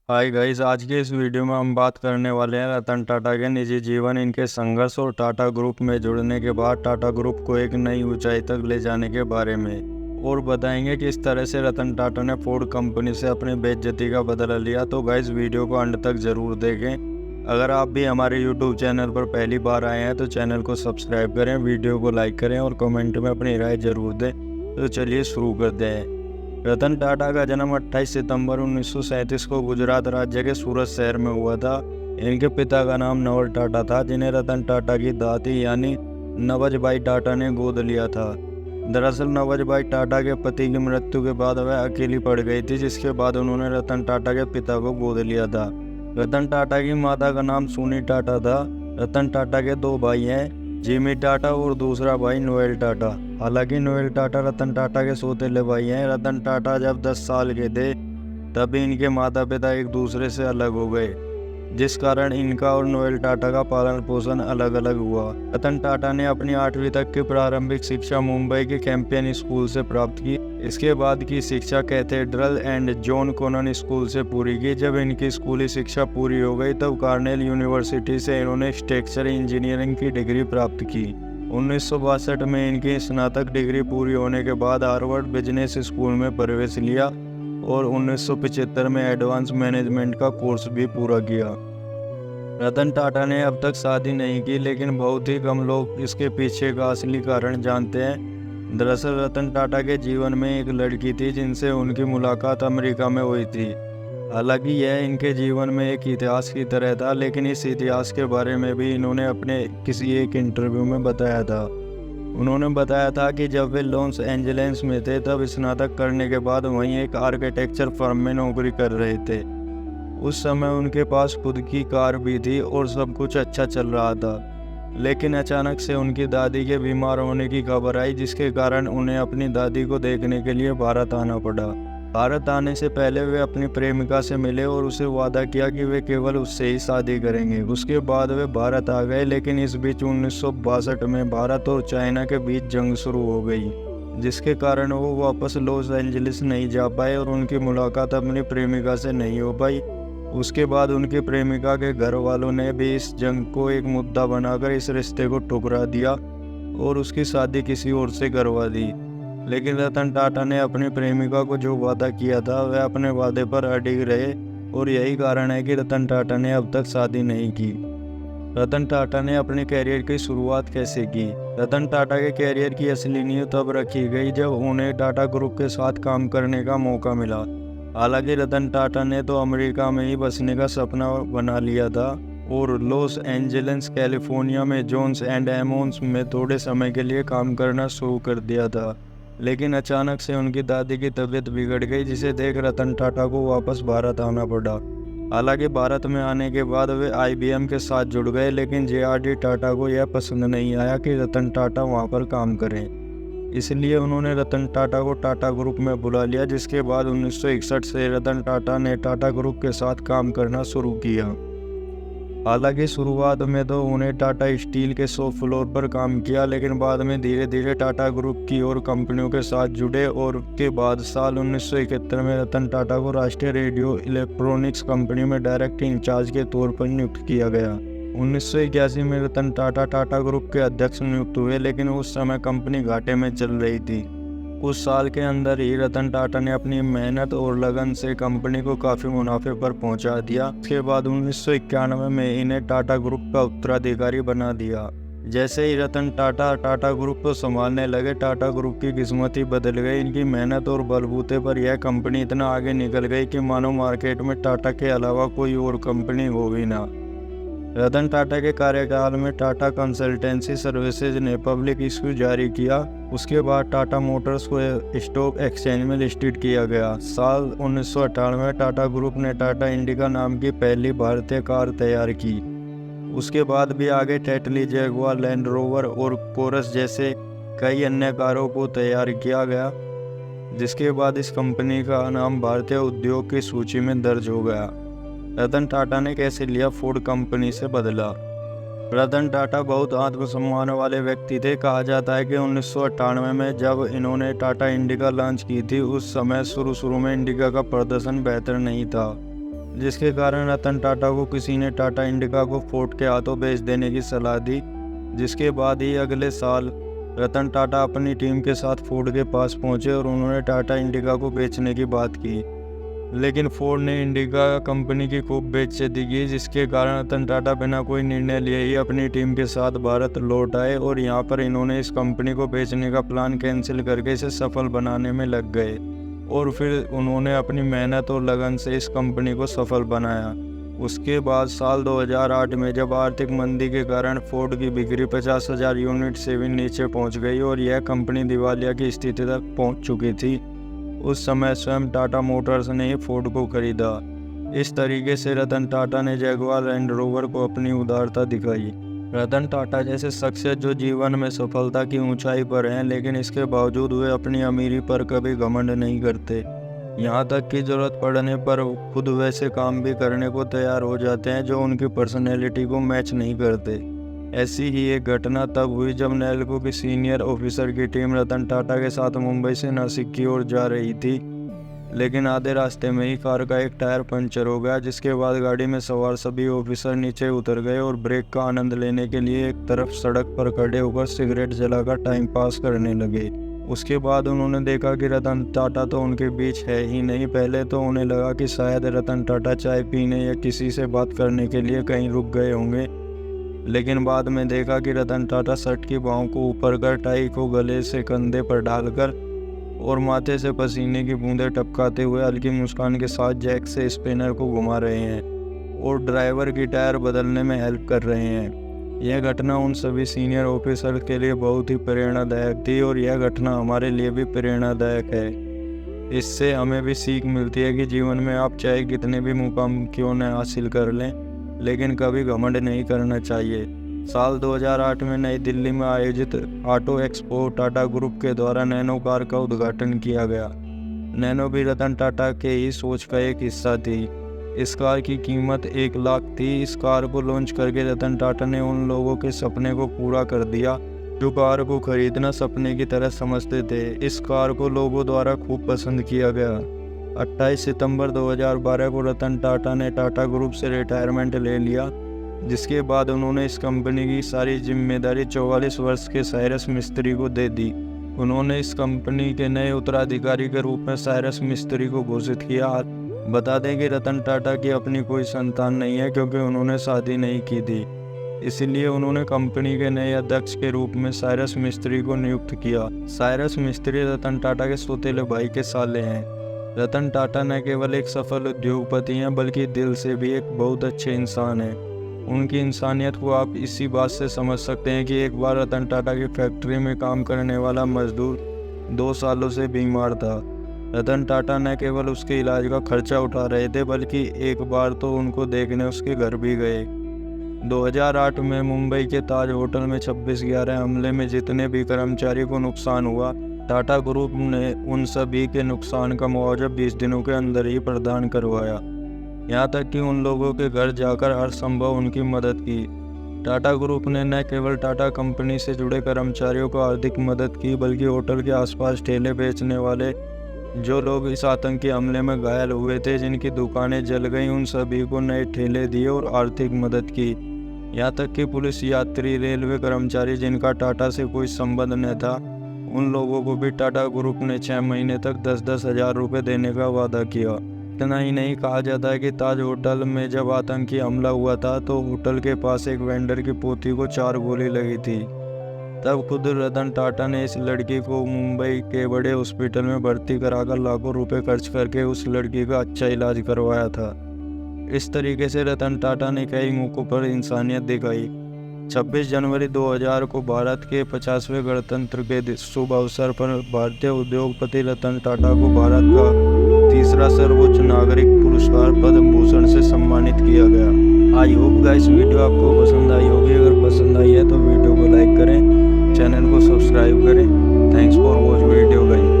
Hi guys, आज के इस वीडियो में हम बात करने वाले हैं रतन टाटा के निजी जीवन, इनके संघर्ष और टाटा ग्रुप में जुड़ने के बाद टाटा ग्रुप को एक नई ऊंचाई तक ले जाने के बारे में, और बताएंगे कि इस तरह से रतन टाटा ने फोर्ड कंपनी से अपनी बेइज्जती का बदला लिया। तो गाइस, वीडियो को अंत तक ज़रूर देखें। अगर आप भी हमारे यूट्यूब चैनल पर पहली बार आए हैं तो चैनल को सब्सक्राइब करें, वीडियो को लाइक करें और कमेंट में अपनी राय ज़रूर दें। तो चलिए शुरू करते हैं। रतन टाटा का जन्म 28 सितंबर 1937 को गुजरात राज्य के सूरत शहर में हुआ था। इनके पिता का नाम नवल टाटा था, जिन्हें रतन टाटा की दादी यानी नवजबाई टाटा ने गोद लिया था। दरअसल नवजबाई टाटा के पति की मृत्यु के बाद वह अकेली पड़ गई थी, जिसके बाद उन्होंने रतन टाटा के पिता को गोद लिया था। रतन टाटा की माता का नाम सोनी टाटा था। रतन टाटा के दो भाई हैं, जिमी टाटा और दूसरा भाई नोएल टाटा। हालांकि नोएल टाटा रतन टाटा के सौतेले भाई हैं। रतन टाटा जब 10 साल के थे तभी इनके माता पिता एक दूसरे से अलग हो गए, जिस कारण इनका और नोएल टाटा का पालन पोषण अलग अलग हुआ। रतन टाटा ने अपनी 8वीं तक की प्रारंभिक शिक्षा मुंबई के कैंपियन स्कूल से प्राप्त की। इसके बाद की शिक्षा Cathedral and John Connon School से पूरी की। जब इनकी स्कूली शिक्षा पूरी हो गई तब कार्नेल यूनिवर्सिटी से इन्होंने स्ट्रक्चरल इंजीनियरिंग की डिग्री प्राप्त की। 1962 में इनकी स्नातक डिग्री पूरी होने के बाद हार्वर्ड बिजनेस स्कूल में प्रवेश लिया और 1975 में एडवांस मैनेजमेंट का कोर्स भी पूरा किया। रतन टाटा ने अब तक शादी नहीं की, लेकिन बहुत ही कम लोग इसके पीछे का असली कारण जानते हैं। दरअसल रतन टाटा के जीवन में एक लड़की थी जिनसे उनकी मुलाकात अमेरिका में हुई थी। हालांकि यह इनके जीवन में एक इतिहास की तरह था, लेकिन इस इतिहास के बारे में भी इन्होंने अपने किसी एक इंटरव्यू में बताया था। उन्होंने बताया था कि जब वे लॉस एंजलिस में थे तब स्नातक करने के बाद वहीं एक आर्किटेक्चर फर्म में नौकरी कर रहे थे। उस समय उनके पास खुद की कार भी थी और सब कुछ अच्छा चल रहा था, लेकिन अचानक से उनकी दादी के बीमार होने की खबर आई, जिसके कारण उन्हें अपनी दादी को देखने के लिए भारत आना पड़ा। भारत आने से पहले वे अपनी प्रेमिका से मिले और उसे वादा किया कि वे केवल उससे ही शादी करेंगे। उसके बाद वे भारत आ गए, लेकिन इस बीच 1962 में भारत और चाइना के बीच जंग शुरू हो गई, जिसके कारण वो वापस लॉस एंजलिस नहीं जा पाए और उनकी मुलाकात अपनी प्रेमिका से नहीं हो पाई। उसके बाद उनकी प्रेमिका के घर वालों ने भी इस जंग को एक मुद्दा बनाकर इस रिश्ते को ठुकरा दिया और उसकी शादी किसी और से करवा दी। लेकिन रतन टाटा ने अपनी प्रेमिका को जो वादा किया था वह अपने वादे पर अडिग रहे, और यही कारण है कि रतन टाटा ने अब तक शादी नहीं की। रतन टाटा ने अपने कैरियर की शुरुआत कैसे की? रतन टाटा के कैरियर की असली नींव तब रखी गई जब उन्हें टाटा ग्रुप के साथ काम करने का मौका मिला। हालांकि रतन टाटा ने तो अमेरिका में ही बसने का सपना बना लिया था और लॉस एंजलिस कैलिफोर्निया में जोन्स एंड एमोन्स में थोड़े समय के लिए काम करना शुरू कर दिया था। लेकिन अचानक से उनकी दादी की तबीयत बिगड़ गई, जिसे देख रतन टाटा को वापस भारत आना पड़ा। हालांकि भारत में आने के बाद वे IBM के साथ जुड़ गए, लेकिन JRD टाटा को यह पसंद नहीं आया कि रतन टाटा वहां पर काम करें। इसलिए उन्होंने रतन टाटा को टाटा ग्रुप में बुला लिया, जिसके बाद 1961 से रतन टाटा ने टाटा ग्रुप के साथ काम करना शुरू किया। हालांकि शुरुआत में तो उन्हें टाटा स्टील के शॉप फ्लोर पर काम किया, लेकिन बाद में धीरे धीरे टाटा ग्रुप की और कंपनियों के साथ जुड़े और उसके बाद साल 1971 में रतन टाटा को राष्ट्रीय रेडियो इलेक्ट्रॉनिक्स कंपनी में डायरेक्ट इंचार्ज के तौर पर नियुक्त किया गया। 1981 में रतन टाटा टाटा ग्रुप के अध्यक्ष नियुक्त हुए, लेकिन उस समय कंपनी घाटे में चल रही थी। उस साल के अंदर ही रतन टाटा ने अपनी मेहनत और लगन से कंपनी को काफ़ी मुनाफे पर पहुंचा दिया। उसके बाद 1991 में इन्हें टाटा ग्रुप का उत्तराधिकारी बना दिया। जैसे ही रतन टाटा टाटा ग्रुप को संभालने लगे, टाटा ग्रुप की किस्मत ही बदल गई। इनकी मेहनत और बलबूते पर यह कंपनी इतना आगे निकल गई कि मानो मार्केट में टाटा के अलावा कोई और कंपनी हो भी ना। रतन टाटा के कार्यकाल में टाटा कंसल्टेंसी सर्विसेज ने पब्लिक इश्यू जारी किया। उसके बाद टाटा मोटर्स को स्टॉक एक्सचेंज में लिस्टेड किया गया। साल 1998 में टाटा ग्रुप ने टाटा इंडिका नाम की पहली भारतीय कार तैयार की। उसके बाद भी आगे टेटली, जैगुआर, लैंड रोवर और कोरस जैसे कई अन्य कारों को तैयार किया गया, जिसके बाद इस कंपनी का नाम भारतीय उद्योग की सूची में दर्ज हो गया। रतन टाटा ने कैसे लिया फोर्ड कंपनी से बदला? रतन टाटा बहुत आत्मसम्मान वाले व्यक्ति थे। कहा जाता है कि 1998 में जब इन्होंने टाटा इंडिका लॉन्च की थी, उस समय शुरू में इंडिका का प्रदर्शन बेहतर नहीं था, जिसके कारण रतन टाटा को किसी ने टाटा इंडिका को फोर्ड के हाथों बेच देने की सलाह दी। जिसके बाद ही अगले साल रतन टाटा अपनी टीम के साथ फोर्ड के पास पहुंचे और उन्होंने टाटा इंडिका को बेचने की बात की, लेकिन फोर्ड ने इंडिका कंपनी की खूब बेइज्जती की, जिसके कारण रतन टाटा बिना कोई निर्णय लिए ही अपनी टीम के साथ भारत लौट आए और यहाँ पर इन्होंने इस कंपनी को बेचने का प्लान कैंसिल करके इसे सफल बनाने में लग गए और फिर उन्होंने अपनी मेहनत और लगन से इस कंपनी को सफल बनाया। उसके बाद साल 2008 में जब आर्थिक मंदी के कारण फोर्ड की बिक्री 50,000 यूनिट से भी नीचे पहुंच गई और यह कंपनी दिवालिया की स्थिति तक पहुंच चुकी थी, उस समय स्वयं टाटा मोटर्स ने ही फोर्ड को खरीदा। इस तरीके से रतन टाटा ने जैगुआर लैंड रोवर को अपनी उदारता दिखाई। रतन टाटा जैसे शख्सियत जो जीवन में सफलता की ऊंचाई पर हैं, लेकिन इसके बावजूद वे अपनी अमीरी पर कभी घमंड नहीं करते। यहाँ तक कि ज़रूरत पड़ने पर खुद वैसे काम भी करने को तैयार हो जाते हैं जो उनकी पर्सनैलिटी को मैच नहीं करते। ऐसी ही एक घटना तब हुई जब नेल्को की सीनियर ऑफिसर की टीम रतन टाटा के साथ मुंबई से नासिक की ओर जा रही थी, लेकिन आधे रास्ते में ही कार का एक टायर पंचर हो गया, जिसके बाद गाड़ी में सवार सभी ऑफिसर नीचे उतर गए और ब्रेक का आनंद लेने के लिए एक तरफ सड़क पर खड़े होकर सिगरेट जलाकर टाइम पास करने लगे। उसके बाद उन्होंने देखा कि रतन टाटा तो उनके बीच है ही नहीं। पहले तो उन्हें लगा कि शायद रतन टाटा चाय पीने या किसी से बात करने के लिए कहीं रुक गए होंगे, लेकिन बाद में देखा कि रतन टाटा शर्ट की बाहों को ऊपर कर, टाई को गले से कंधे पर डालकर और माथे से पसीने की बूंदें टपकाते हुए हल्की मुस्कान के साथ जैक से स्पिनर को घुमा रहे हैं और ड्राइवर की टायर बदलने में हेल्प कर रहे हैं। यह घटना उन सभी सीनियर ऑफिसर के लिए बहुत ही प्रेरणादायक थी और यह घटना हमारे लिए भी प्रेरणादायक है। इससे हमें भी सीख मिलती है कि जीवन में आप चाहे कितने भी मुकाम क्यों न हासिल कर लें, लेकिन कभी घमंड नहीं करना चाहिए। साल 2008 में नई दिल्ली में आयोजित ऑटो एक्सपो टाटा ग्रुप के द्वारा नैनो कार का उद्घाटन किया गया। नैनो भी रतन टाटा के ही सोच का एक हिस्सा थी। इस कार की कीमत 1 लाख थी। इस कार को लॉन्च करके रतन टाटा ने उन लोगों के सपने को पूरा कर दिया जो कार को खरीदना सपने की तरह समझते थे। इस कार को लोगों द्वारा खूब पसंद किया गया। 28 सितंबर 2012 को रतन टाटा ने टाटा ग्रुप से रिटायरमेंट ले लिया, जिसके बाद उन्होंने इस कंपनी की सारी जिम्मेदारी 44 वर्ष के साइरस मिस्त्री को दे दी। उन्होंने इस कंपनी के नए उत्तराधिकारी के रूप में साइरस मिस्त्री को घोषित किया। बता दें कि रतन टाटा की अपनी कोई संतान नहीं है क्योंकि उन्होंने शादी नहीं की थी, इसलिए उन्होंने कंपनी के नए अध्यक्ष के रूप में साइरस मिस्त्री को नियुक्त किया। साइरस मिस्त्री रतन टाटा के सौतेले भाई के साले हैं। रतन टाटा न केवल एक सफल उद्योगपति हैं बल्कि दिल से भी एक बहुत अच्छे इंसान हैं। उनकी इंसानियत को आप इसी बात से समझ सकते हैं कि एक बार रतन टाटा की फैक्ट्री में काम करने वाला मजदूर 2 सालों से बीमार था। रतन टाटा न केवल उसके इलाज का खर्चा उठा रहे थे बल्कि एक बार तो उनको देखने उसके घर भी गए। 2008 में मुंबई के ताज होटल में 26/11 हमले में जितने भी कर्मचारी को नुकसान हुआ, टाटा ग्रुप ने उन सभी के नुकसान का मुआवजा 20 दिनों के अंदर ही प्रदान करवाया। यहाँ तक कि उन लोगों के घर जाकर हर संभव उनकी मदद की। टाटा ग्रुप ने न केवल टाटा कंपनी से जुड़े कर्मचारियों को आर्थिक मदद की बल्कि होटल के आसपास ठेले बेचने वाले जो लोग इस आतंकी हमले में घायल हुए थे, जिनकी दुकानें जल गईं, उन सभी को नए ठेले दिए और आर्थिक मदद की। यहाँ तक कि पुलिस यात्री, रेलवे कर्मचारी जिनका टाटा से कोई संबंध न था, उन लोगों को भी टाटा ग्रुप ने 6 महीने तक 10-10 हज़ार रुपये देने का वादा किया। इतना ही नहीं, कहा जाता है कि ताज होटल में जब आतंकी हमला हुआ था तो होटल के पास एक वेंडर की पोती को 4 गोली लगी थी। तब खुद रतन टाटा ने इस लड़की को मुंबई के बड़े हॉस्पिटल में भर्ती कराकर लाखों रुपए खर्च करके उस लड़की का अच्छा इलाज करवाया था। इस तरीके से रतन टाटा ने कई मौकों पर इंसानियत दिखाई। 26 जनवरी 2000 को भारत के 50वें गणतंत्र के शुभ अवसर पर भारतीय उद्योगपति रतन टाटा को भारत का 3रा सर्वोच्च नागरिक पुरस्कार पद्म भूषण से सम्मानित किया गया। आई होप गाइस वीडियो आपको पसंद आई होगी। अगर पसंद आई है तो वीडियो को लाइक करें, चैनल को सब्सक्राइब करें। Thanks for watch video guys.